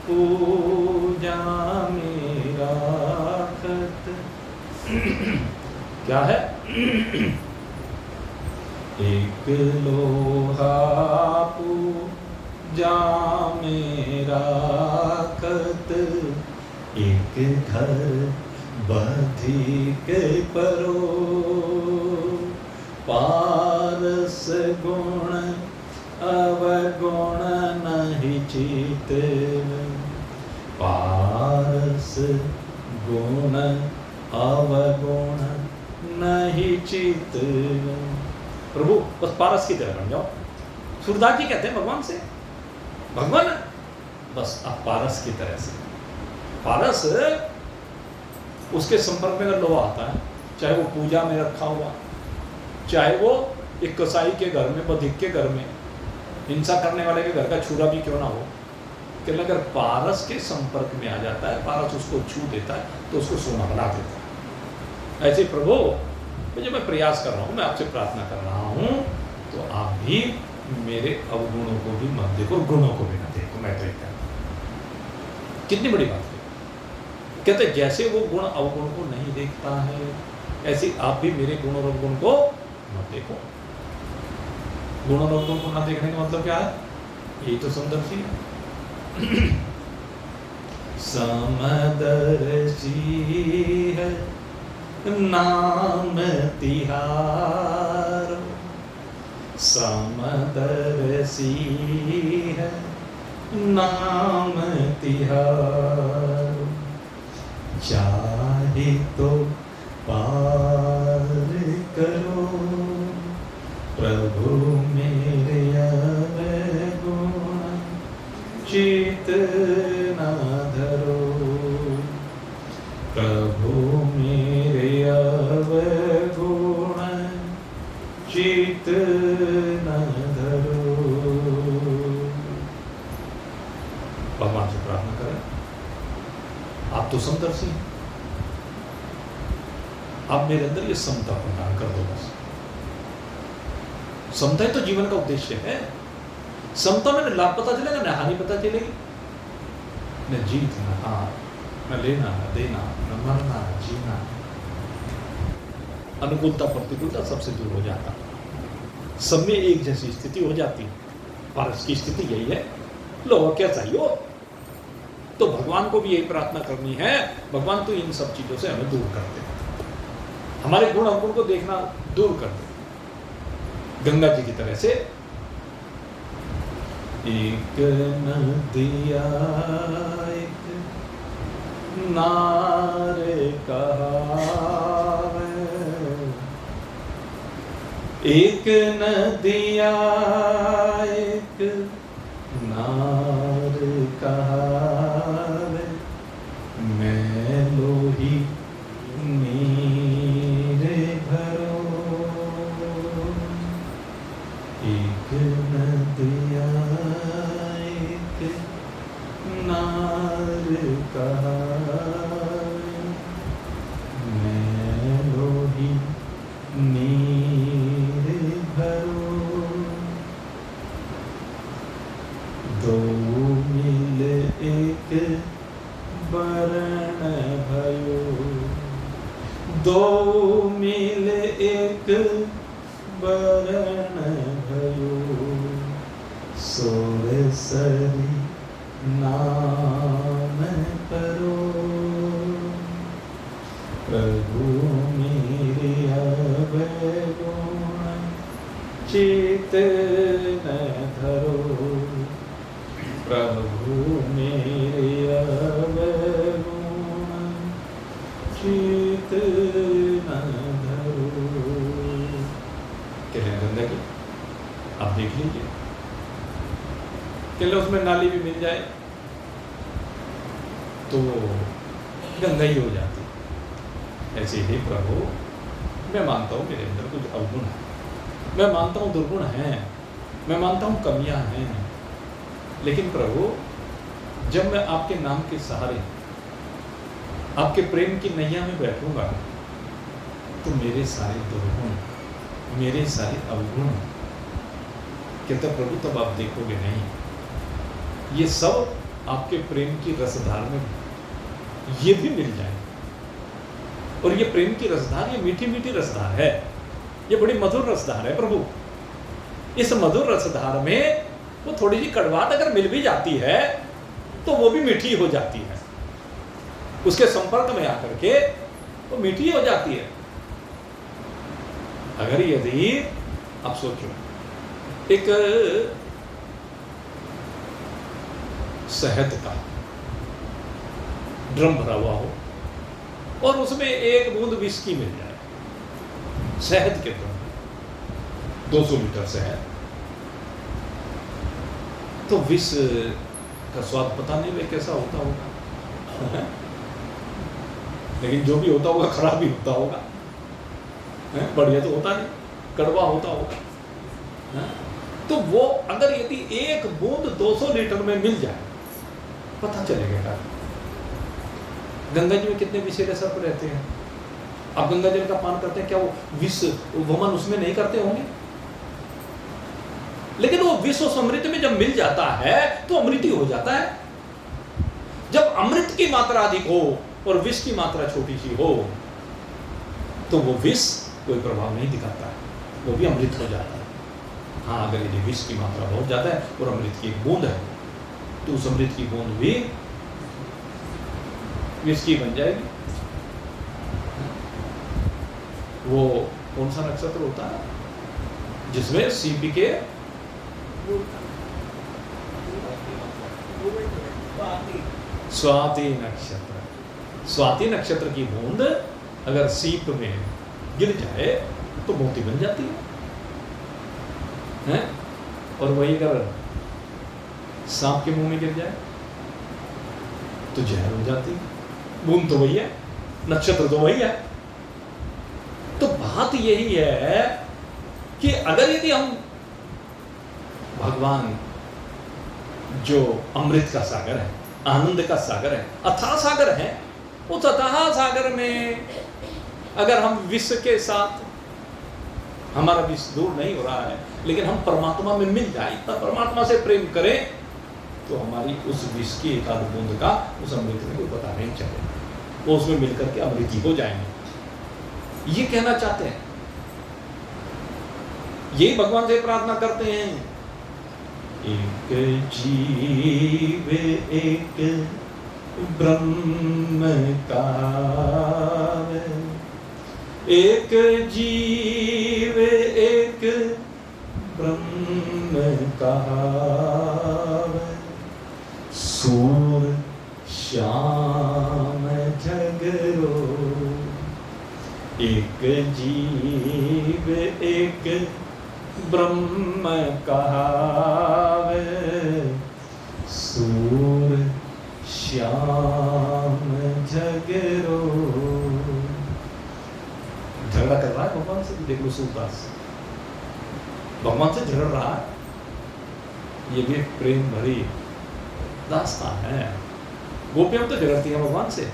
पूजा में राखत। क्या है? एक लोहा पूजा मेरा खत, एक घर बधिक परो, पारस गुण अवगुण नहीं चित, पारस गुण अवगुण नहीं चित। प्रभु बस पारस की तरह बन जाओ। सूरदास जी कहते हैं भगवान से, भगवान बस आप पारस की तरह से। पारस उसके संपर्क में अगर लोहा आता है, चाहे वो पूजा में रखा हुआ, चाहे वो एक कसाई के घर में, बधिक के घर में, हिंसा करने वाले के घर का छुरा भी क्यों ना हो, कि अगर पारस के संपर्क में आ जाता है, पारस उसको छू देता है तो उसको सोना बना देता है। ऐसे प्रभु जो मैं प्रयास कर रहा हूँ, मैं आपसे प्रार्थना कर रहा हूँ, तो आप भी मेरे अवगुणों को भी मत देखो, गुणों को भी ना देखो। मैं तो कहता हूँ, कितनी बड़ी बात है। कहते जैसे वो गुण अवगुण को नहीं देखता है, ऐसे आप भी मेरे गुण और अवगुण को मत देखो। गुण और अवगुण को ना देखने का मतलब क्या है? यही तो समदर्शी है। समदर्शी है नाम तिहारो, समदर्शी है नाम तिहारो, चाहे तो पार करो प्रभु मेरे अवगुण चित न धरो, प्रभु मेरे अवगुण चित न धरो। भगवान से प्रार्थना करें, आप तो समदर्शी हैं, आप मेरे अंदर ये समता प्रदान कर दो। बस समता ही तो जीवन का उद्देश्य है। समता में न लाभ पता चलेगा, न हानि पता चलेगी, न जीत न हार, न लेना न देना, न मरना न जीना। अनुकूलता प्रतिकूलता सबसे दूर हो जाता, सब में एक जैसी स्थिति हो जाती। पारस की स्थिति यही है, लो क्या चाहिए हो। तो भगवान को भी यही प्रार्थना करनी है, भगवान तो इन सब चीजों से हमें दूर कर दे, हमारे गुण अवगुण को देखना दूर कर दे। गंगा जी की तरह से एक नदिया एक नार कहावे, एक नदिया एक नार कहावे, मैं लोही नीर भरो, एक नदिया एक नार कहावे, मैं लोही नीर भरो, दो मिल एक बरण भयो, दो मिल एक बरण भयो, सोर सरी नाम करो, प्रभु मेरे अवगुण चित न धरो, प्रभु मेरे अवगुण चित न धरो। क्या है गंदगी? आप देख लीजिए, क्या उसमें नाली भी मिल जाए तो गंगा ही हो जाती। ऐसे ही प्रभु, मैं मानता हूँ मेरे अंदर कुछ अवगुण है, मैं मानता हूँ दुर्गुण हैं, मैं मानता हूँ कमियां हैं, लेकिन प्रभु जब मैं आपके नाम के सहारे आपके प्रेम की नैया में बैठूंगा तो मेरे सारे दुर्गुण, मेरे सारे अवगुण, कहता प्रभु तब आप देखोगे नहीं, ये सब आपके प्रेम की रसधार में ये भी मिल जाए। और ये प्रेम की रसधार, ये मीठी मीठी रसधार है, ये बड़ी मधुर रसधार है प्रभु। इस मधुर रसधार में वो थोड़ी सी कड़वाहट अगर मिल भी जाती है तो वो भी मीठी हो जाती है, उसके संपर्क में आकर के वो मीठी हो जाती है। अगर यदि आप सोचो एक शहद का ड्रम भरा हुआ हो और उसमें एक बूंद विस्की मिल जाए, शहद के ड्रम, 200 लीटर शहद, तो विष का स्वाद पता नहीं वे कैसा होता होगा लेकिन जो भी होता होगा खराब भी होता होगा, बढ़िया तो होता नहीं, कड़वा होता होगा। तो वो अगर यदि एक बूंद 200 लीटर में मिल जाए, पता चलेगा। गंगा जी में कितने विषैले सर्प रहते हैं, आप गंगा जल का पान करते हैं, क्या वो विष वमन उसमें नहीं करते होंगे? लेकिन वो विष उस अमृत में जब मिल जाता है तो अमृत ही हो जाता है। जब अमृत की मात्रा अधिक हो और विष की मात्रा छोटी सी हो तो वो विष कोई प्रभाव नहीं दिखाता है, वो भी अमृत हो जाता है। हाँ, अगर यदि विष की मात्रा बहुत ज्यादा है और अमृत की एक बूंद है तो उस अमृत की बूंद भी विष की बन जाएगी। वो कौन सा नक्षत्र होता है जिसमें सीपी के स्वाति नक्षत्र, स्वाति नक्षत्र की बूंद अगर सीप में गिर जाए तो मोती बन जाती है? और वही अगर सांप के मुंह में गिर जाए तो जहर हो जाती है। बूंद तो वही है, नक्षत्र तो वही है। तो बात यही है कि अगर यदि हम भगवान जो अमृत का सागर है, आनंद का सागर है, अथाह सागर है, उस अथाह सागर में अगर हम विष के साथ, हमारा विष दूर नहीं हो रहा है लेकिन हम परमात्मा में मिल जाए, इतना परमात्मा से प्रेम करें तो हमारी उस विष की एक आध बूंद का उस अमृत में कोई पता नहीं चलेगा, वो उसमें मिलकर के अमृत ही हो जाएंगे। ये कहना चाहते हैं, यही भगवान से प्रार्थना करते हैं। एक जीव एक ब्रह्म का, एक जीव एक ब्रह्म का, सूर श्याम झगरो। एक जीव एक ब्रह्म कहावे, सूर श्याम झगरो। झगड़ा कर रहा है भगवान से, देख लो सूरदास भगवान से झगड़ रहा है। ये भी प्रेम भरी दास्तान है। गोपियां तो झगड़ती हैं भगवान से,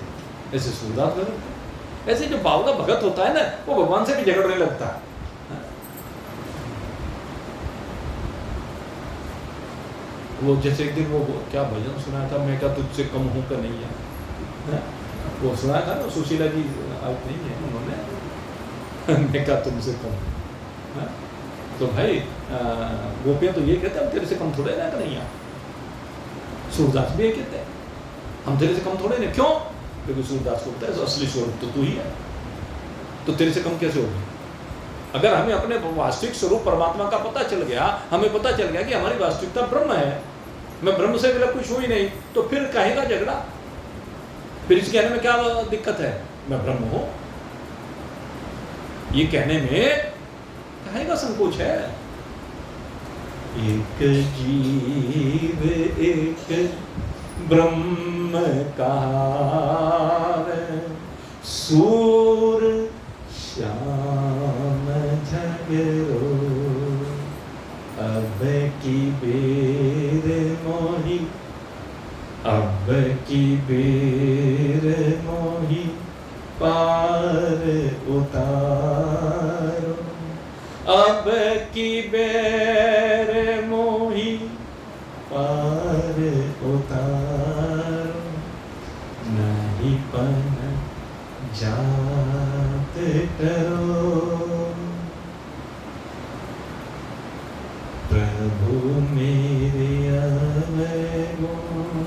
ऐसे सूरदास झगड़ते। ऐसे जो बाबू का भगत होता है ना, वो भगवान से भी झगड़ने लगता है। वो जैसे एक दिन वो क्या भजन सुनाया था, मैं क्या तुझसे कम हूं का नहीं है, वो सुनाया था ना, सुशीला जी आज नहीं है उन्होंने, मैं क्या तुमसे कम हूं। तो भाई गोपियां तो ये कहते हैं हम तेरे से कम थोड़े ना नहीं है। सूरदास भी ये कहते हैं हम तेरे से कम थोड़े नहीं। क्यों? क्योंकि सूरदास को पता है असली स्वरूप तो तू ही है, तो तेरे से कम कैसे होगी? अगर हमें अपने वास्तविक स्वरूप परमात्मा का पता चल गया, हमें पता चल गया कि हमारी वास्तविकता ब्रह्म है, मैं ब्रह्म से विलग कुछ हुई नहीं, तो फिर काहे का झगड़ा? फिर इस कहने में क्या दिक्कत है? मैं ब्रह्म हूं, ये कहने में काहे का संकोच है? एक जीव एक ब्रह्म कहावे, सूर श्याम झगरो। अब की बेर मोही, अब की बेर मोही पार उतारो। अब की बेर मोही पार उतारो, नहीं पन जा मेरे अवगुण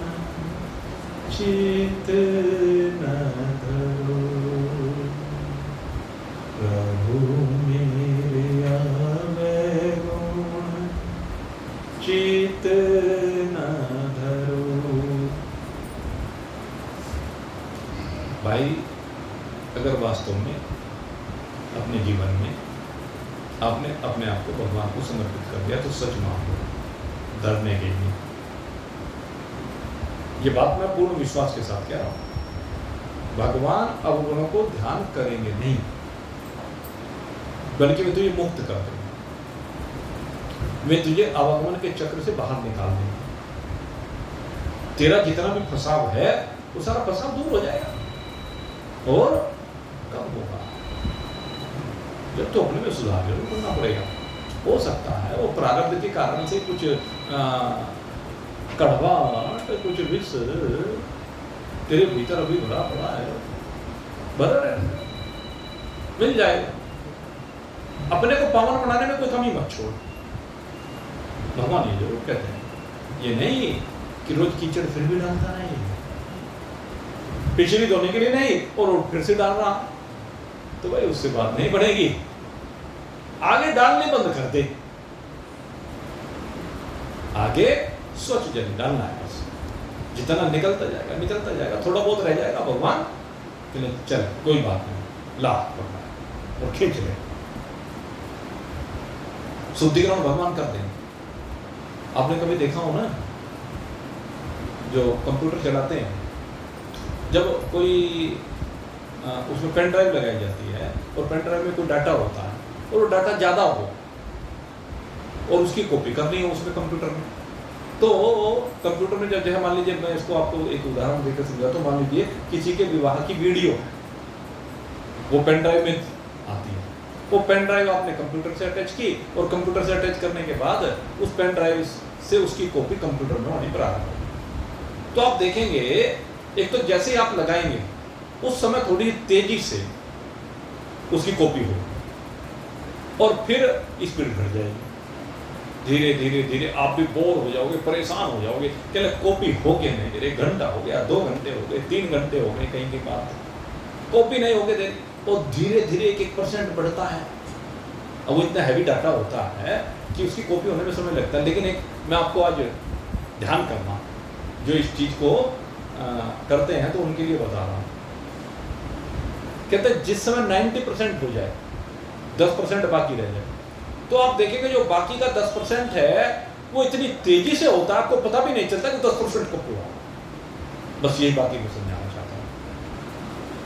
चित न धरो, प्रभु मेरे अवगुण चित न धरो। भाई अगर वास्तव में अपने जीवन में आपने अपने आप को भगवान को समर्पित कर दिया तो सच मान लो, डरने के लिए। ये बात मैं पूर्ण विश्वास के साथ कह रहा हूं। भगवान अवगुणों को ध्यान करेंगे नहीं, बल्कि वे तुझे मुक्त कर देंगे, वे तुझे अवगमन के चक्र से बाहर निकाल देंगे। तेरा जितना भी फसाव है वो सारा फसाव दूर हो जाएगा। और कब होगा? जब तो अपने में सुधार जरूर करना पड़ेगा। हो सकता है वो प्रारब्ध के कारण से कुछ कड़वाहट, कुछ विष तेरे भीतर अभी भरा पड़ा है, भरा रहना, मिल जाएगा। अपने को पावन बनाने में कोई कमी मत छोड़। भगवान ये जरूर कहते हैं, ये नहीं कि रोज कीचड़ फिर भी डालता नहीं, पिछली धोने के लिए नहीं और फिर से डाल रहा, तो भाई उससे बात नहीं बढ़ेगी। आगे डालने बंद कर दे, आगे स्वच्छ जल डालना है बस। जितना निकलता जाएगा, थोड़ा बहुत रह जाएगा, भगवान चल कोई बात नहीं, ला भगवान और खींच ले। शुद्धिकरण भगवान कर देंगे। आपने कभी देखा हो ना, जो कंप्यूटर चलाते हैं, जब कोई उसमें पेन ड्राइव लगाई जाती है और पेन ड्राइव में कोई डाटा होता है और वो डाटा ज़्यादा हो और उसकी कॉपी करनी हो उसमें कंप्यूटर में, तो कंप्यूटर में जब मान लीजिए, मैं इसको आपको एक उदाहरण देकर समझाता हूँ। मान लीजिए किसी के विवाह की वीडियो वो पेन ड्राइव में आती है, वो पेन ड्राइव आपने कंप्यूटर से अटैच की और कंप्यूटर से अटैच करने के बाद उस पेन ड्राइव से उसकी कॉपी कंप्यूटर में होनी प्रारंभ होगी। तो आप देखेंगे, एक तो जैसे ही आप लगाएंगे उस समय थोड़ी तेजी से उसकी कॉपी हो और फिर स्पीड घट जाएगी। धीरे धीरे धीरे आप भी बोर हो जाओगे, परेशान हो जाओगे, क्या कॉपी हो गया नहीं, 1 घंटा हो गया, 2 घंटे हो गए, 3 घंटे हो गए, कहीं के बाद कॉपी नहीं हो गए, और धीरे धीरे 1% बढ़ता है। अब वो इतना हैवी डाटा होता है कि उसकी कॉपी होने में समय लगता है। लेकिन एक मैं आपको आज ध्यान करना, जो इस चीज को करते हैं तो उनके लिए बता रहा हूँ। कहते हैं जिस समय 90% हो जाए, 10% बाकी रह जाए, तो आप देखेंगे जो बाकी का 10% है वो इतनी तेजी से होता है, आपको पता भी नहीं चलता कि 10% कब हुआ। बस यही बात ही मैं समझाना चाहता हूँ।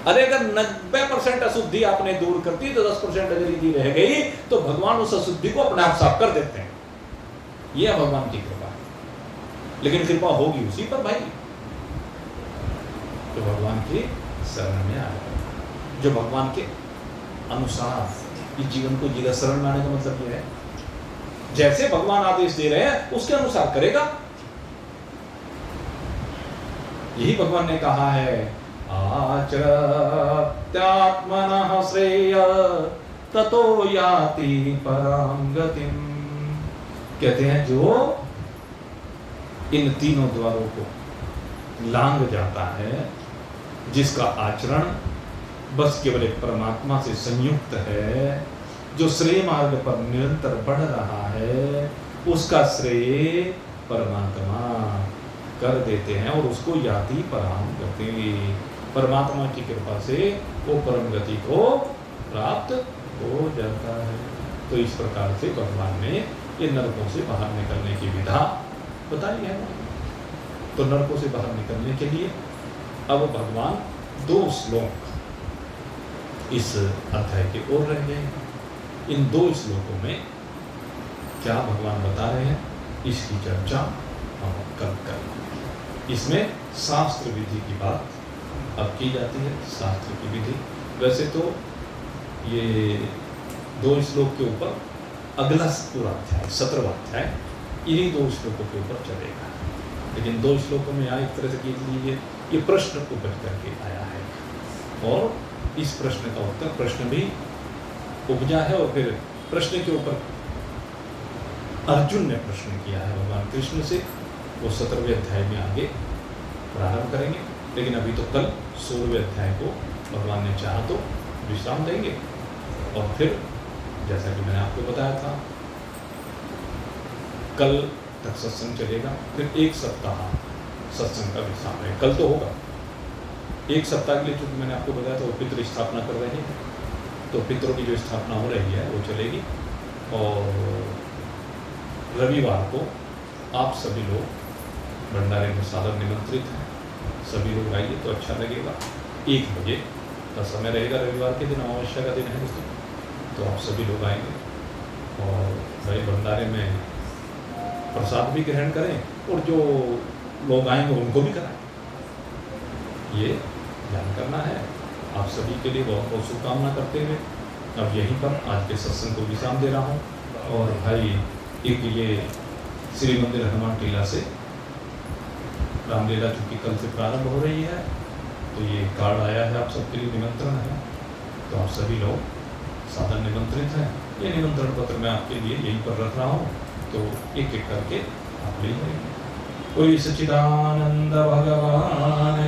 अरे अगर 90% अशुद्धि आपने दूर कर दी तो 10% अगर यदि रह गई तो भगवान उस अशुद्धि को अपने आप साफ कर देते हैं। यह भगवान की कृपा है। लेकिन कृपा होगी उसी पर भाई जो भगवान की शरण में आएगा, जो भगवान के अनुसार इस जीवन को जीगा। शरण में आने का मतलब यह है जैसे भगवान आदेश दे रहे हैं उसके अनुसार करेगा। यही भगवान ने कहा है, आचरत्यात्मनः श्रेय ततो याति परां गतिम्। कहते हैं जो इन तीनों द्वारों को लांघ जाता है, जिसका आचरण बस केवल एक परमात्मा से संयुक्त है, जो श्रेय मार्ग पर निरंतर बढ़ रहा है, उसका श्रेय परमात्मा कर देते हैं और उसको याति परम गति, परमात्मा की कृपा से वो परम गति को प्राप्त हो जाता है। तो इस प्रकार से भगवान ने ये नरकों से बाहर निकलने की विधा बताई है। तो नरकों से बाहर निकलने के लिए अब भगवान 2 श्लोक इस अध्याय के ओर रह गए। इन 2 श्लोकों में क्या भगवान बता रहे हैं, इसकी चर्चा हम कल करेंगे। इसमें शास्त्र विधि की बात अब की जाती है। शास्त्र की विधि वैसे तो ये 2 श्लोक के ऊपर अगला पूरा अध्याय 17वां अध्याय इन्हीं 2 श्लोकों के ऊपर चलेगा, लेकिन 2 श्लोकों में यहाँ एक तरह से कीजिए लीजिए ये प्रश्न उपज करके आया है और इस प्रश्न का उत्तर प्रश्न भी उपजा है और फिर प्रश्न के ऊपर अर्जुन ने प्रश्न किया है भगवान कृष्ण से, वो 17वें अध्याय में आगे प्रारंभ करेंगे। लेकिन अभी तो कल 16वें अध्याय को भगवान ने चाहा तो विश्राम देंगे, और फिर जैसा कि मैंने आपको बताया था कल तक सत्संग चलेगा, फिर 1 सप्ताह सत्संग का विश्राम है। कल तो होगा 1 सप्ताह के लिए, चूँकि मैंने आपको बताया था वो पितृ स्थापना कर रहे हैं, तो पितरों की जो स्थापना हो रही है वो चलेगी। और रविवार को आप सभी लोग भंडारे में सादर निमंत्रित हैं, सभी लोग आइए तो अच्छा लगेगा। 1 बजे का समय रहेगा रविवार के दिन, अमावस्या का दिन है उस दिन, तो आप सभी लोग आएंगे और भाई भंडारे में प्रसाद भी ग्रहण करें, और जो लोग आएंगे उनको भी कराएं। ये ध्यान करना है। आप सभी के लिए बहुत बहुत शुभकामना करते हुए अब यहीं पर आज के सत्संग को विश्राम दे रहा हूँ। और भाई एक ये श्री मंदिर हनुमान टीला से रामलीला चूँकि कल से प्रारंभ हो रही है, तो ये कार्ड आया है आप सबके लिए, निमंत्रण है, तो आप सभी लोग सादर निमंत्रित हैं। ये निमंत्रण पत्र मैं आपके लिए यहीं पर रख रहा हूँ, तो एक एक करके आप ले जाएंगे। कोई सच्चिदानंद भगवान